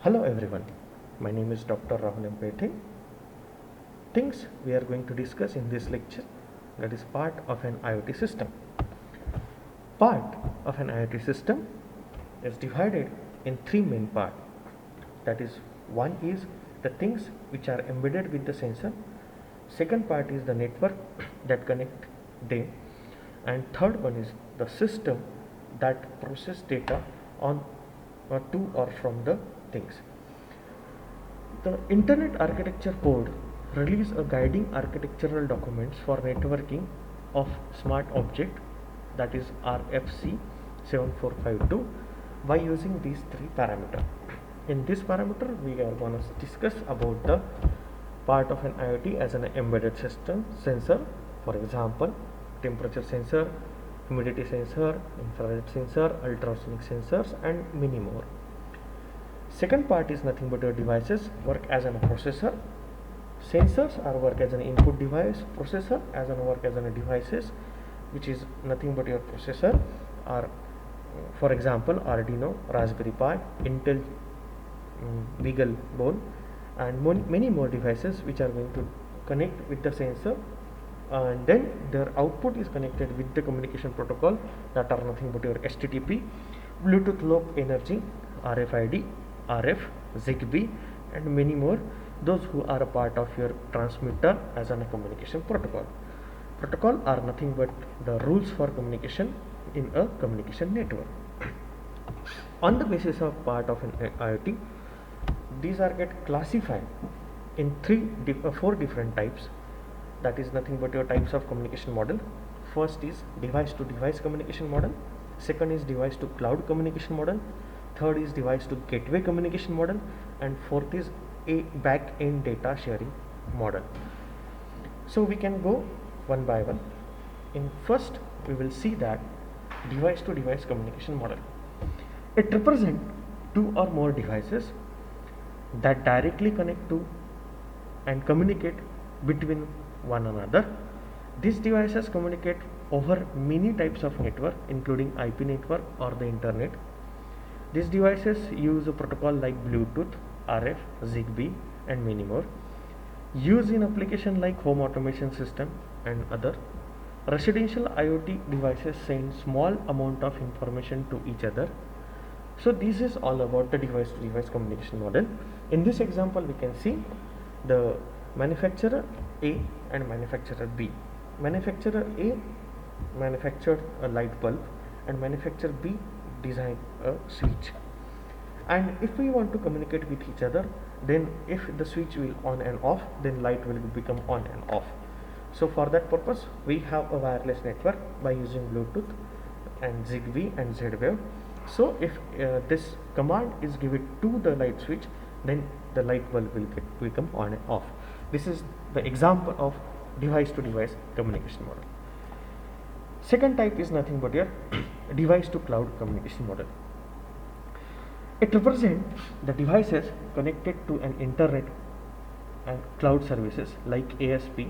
Hello everyone, my name is Dr. Rahul Mpete. Things we are going to discuss in this lecture, that is part of an IoT system. Part of an IoT system is divided in three main parts. That is, one is the things which are embedded with the sensor. Second part is the network that connect them, and third one is the system that process data on or to or from the things. The Internet Architecture Board released a guiding architectural documents for networking of smart object, that is RFC 7452, by using these three parameters. In this parameter we are going to discuss about the part of an IoT as an embedded system sensor, for example temperature sensor, humidity sensor, infrared sensor, ultrasonic sensors, and many more. Second part is nothing but your devices work as a processor. Sensors are work as an input device, processor as an work as a devices, which is nothing but your processor, or for example Arduino, Raspberry Pi, Intel Beagle Bone, and many more devices which are going to connect with the sensor, and then their output is connected with the communication protocol that are nothing but your HTTP, Bluetooth Low Energy, RFID, RF, ZigBee, and many more, those who are a part of your transmitter as a communication protocol. Protocol are nothing but the rules for communication in a communication network. On the basis of part of an IoT, these are get classified in four different types. That is nothing but your types of communication model. First is device to device communication model. Second is device to cloud communication model. Third is device to gateway communication model, and fourth is a back end data sharing model. So we can go one by one. In first we will see that device to device communication model. It represents two or more devices that directly connect to and communicate between one another. These devices communicate over many types of network, including IP network or the internet. These devices use a protocol like Bluetooth, RF, ZigBee, and many more. Used in application like home automation system and other. Residential IoT devices send small amount of information to each other. So this is all about the device to device communication model. In this example we can see the manufacturer A and manufacturer B. Manufacturer A manufactured a light bulb and manufacturer B designed a switch. And if we want to communicate with each other, then if the switch will on and off, then light will become on and off. So for that purpose we have a wireless network by using Bluetooth and ZigBee and Z-Wave. So if this command is given to the light switch, then the light bulb will become on and off. This is the example of device to device communication model. Second type is nothing but your device to cloud communication model. It represents the devices connected to an internet and cloud services like ASP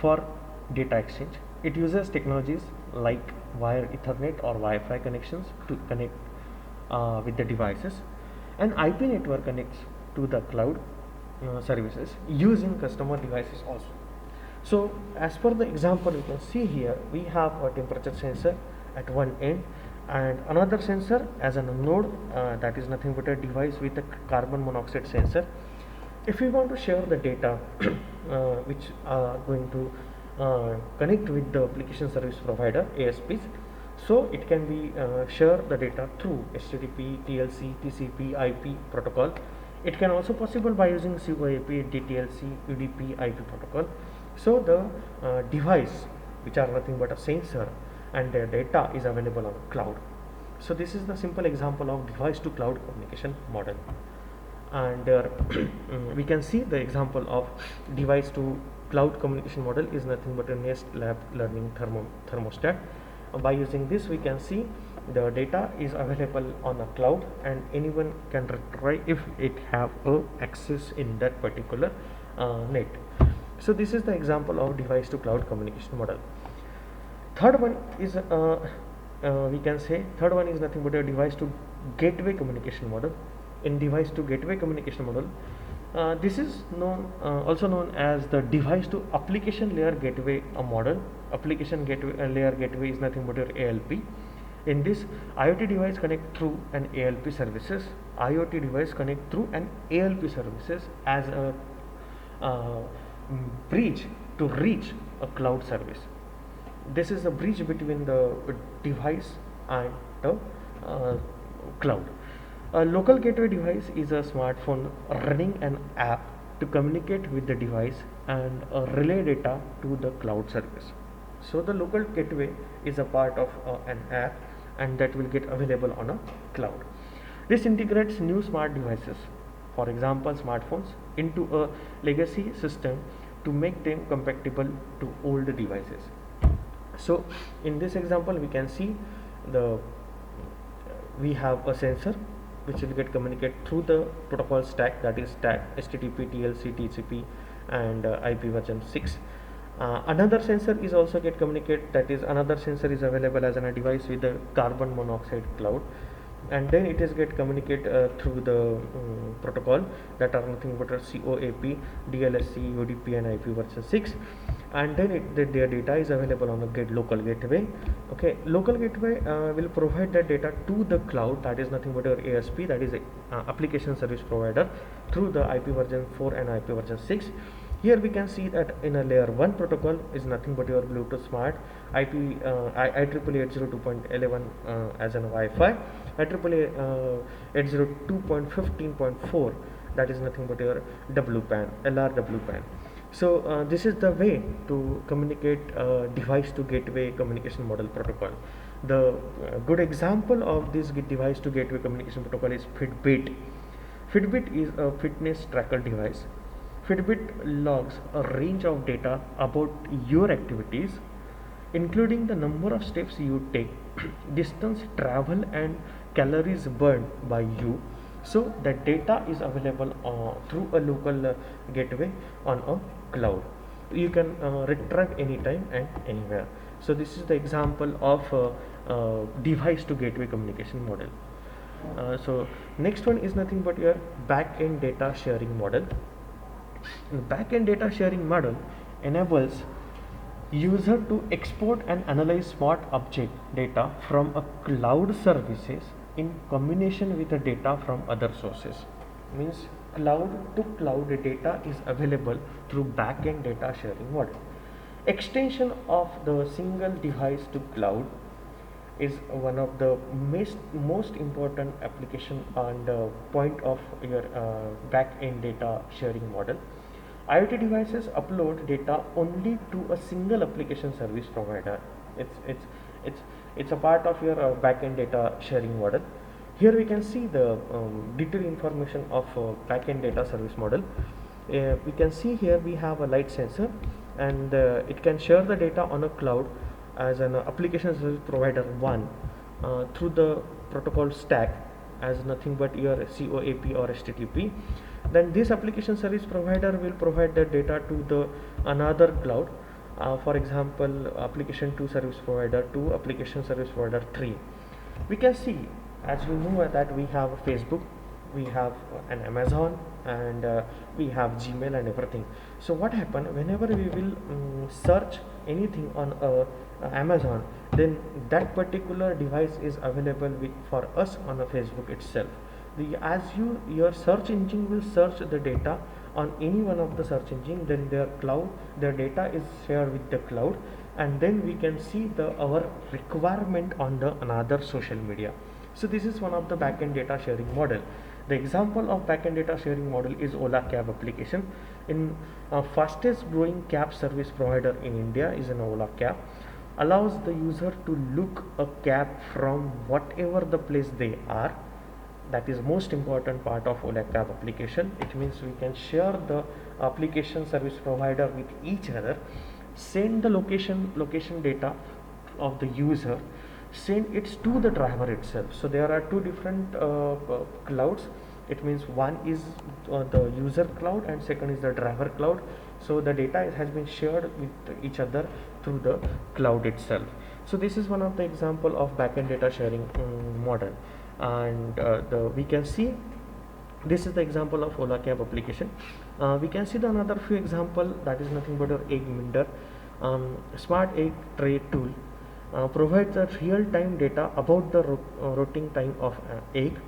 for data exchange. It uses technologies like wire Ethernet or Wi-Fi connections to connect with the devices, and IP network connects to the cloud services using customer devices also. So as per the example you can see here, we have a temperature sensor at one end and another sensor as a node, that is nothing but a device with a carbon monoxide sensor. If we want to share the data which are going to connect with the application service provider ASPs, so it can be share the data through HTTP, TLC, TCP, IP protocol. It can also possible by using CoAP, DTLC, UDP, IP protocol. So the device which are nothing but a sensor and their data is available on cloud. So this is the simple example of device to cloud communication model. And we can see the example of device to cloud communication model is nothing but a Nest Lab learning thermostat. By using this we can see the data is available on a cloud and anyone can retrieve if it have a access in that particular net. So this is the example of device to cloud communication model. Third one is we can say third one is nothing but a device to gateway communication model. in device to gateway communication model. This is also known as the device to application layer gateway model. Application gateway layer gateway is nothing but your ALP. In this, IoT device connect through an ALP services. IoT device connect through an ALP services as a bridge to reach a cloud service. This is a bridge between the device and the cloud. A local gateway device is a smartphone running an app to communicate with the device and relay data to the cloud service. So the local gateway is a part of an app, and that will get available on a cloud. This integrates new smart devices, for example smartphones, into a legacy system to make them compatible to old devices. So in this example we can see we have a sensor which will get communicate through the protocol stack, that is stack HTTP, TLC, TCP and IP version 6. Another sensor is also get communicate, that is another sensor is available as a device with the carbon monoxide cloud, and then it is get communicate through the protocol that are nothing but a COAP, DLSC, UDP and IP version 6, and then their data is available on the local gateway. Okay, local gateway will provide that data to the cloud, that is nothing but your ASP, that is application service provider, through the IP version 4 and IP version 6. Here we can see that in a layer 1 protocol is nothing but your Bluetooth Smart, IEEE 802.11 as an Wi-Fi, IEEE 802.15.4, that is nothing but your WPAN, LRWPAN. So this is the way to communicate device to gateway communication model protocol. The good example of this device to gateway communication protocol is Fitbit. Fitbit is a fitness tracker device. Fitbit logs a range of data about your activities, including the number of steps you take, distance traveled and calories burned by you. So that data is available through a local gateway on a cloud. You can retrieve anytime and anywhere. So this is the example of device to gateway communication model. So next one is nothing but your back-end data sharing model. The back-end data sharing model enables user to export and analyze smart object data from a cloud services in combination with the data from other sources. Means cloud to cloud data is available through back-end data sharing model. Extension of the single device to cloud is one of the most important application on the point of your back-end data sharing model. IoT devices upload data only to a single application service provider. It's a part of your back-end data sharing model. Here we can see the detailed information of back-end data service model. We can see here we have a light sensor, and it can share the data on a cloud as an application service provider 1 through the protocol stack as nothing but your COAP or HTTP. Then this application service provider will provide the data to the another cloud, for example application 2 service provider 2, application service provider 3. We can see, as we know, that we have Facebook, we have an Amazon, and we have Gmail and everything. So what happen whenever we will search anything on Amazon, then that particular device is available for us on a Facebook itself. As your search engine will search the data on any one of the search engine, then their data is shared with the cloud, and then we can see our requirement on the another social media. So this is one of the backend data sharing model. The example of backend data sharing model is Ola Cab application. In fastest growing cab service provider in India is an Ola Cab. Allows the user to look a cab from whatever the place they are. That is most important part of Ola Cab application. It means we can share the application service provider with each other, send the location data of the user, send it to the driver itself. So there are two different clouds. It means one is the user cloud and second is the driver cloud. So the data has been shared with each other through the cloud itself. So this is one of the example of backend data sharing model. And we can see This is the example of Ola Cab application. We can see the another few example, that is nothing but your egg minder. Smart egg tray tool provides a real-time data about the rotting time of egg,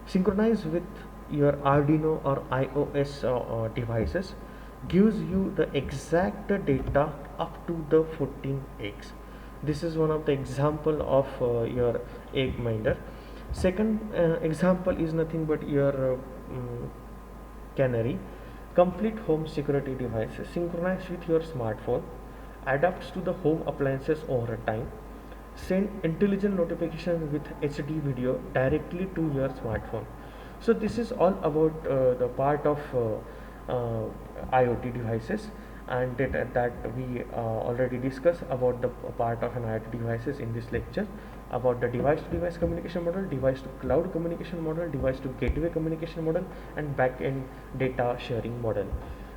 synchronized with your Arduino or iOS devices, gives you the exact data up to the 14 eggs. This is one of the example of your egg minder. Second example is nothing but your canary, complete home security devices synchronized with your smartphone, adapts to the home appliances over time, send intelligent notification with HD video directly to your smartphone. So this is all about the part of IoT devices, and that we already discussed about the part of an IoT devices in this lecture, about the device to device communication model, device to cloud communication model, device to gateway communication model, and back-end data sharing model.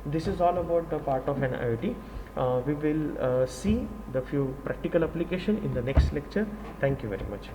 This is all about the part of an IoT. We will see the few practical application in the next lecture. Thank you very much.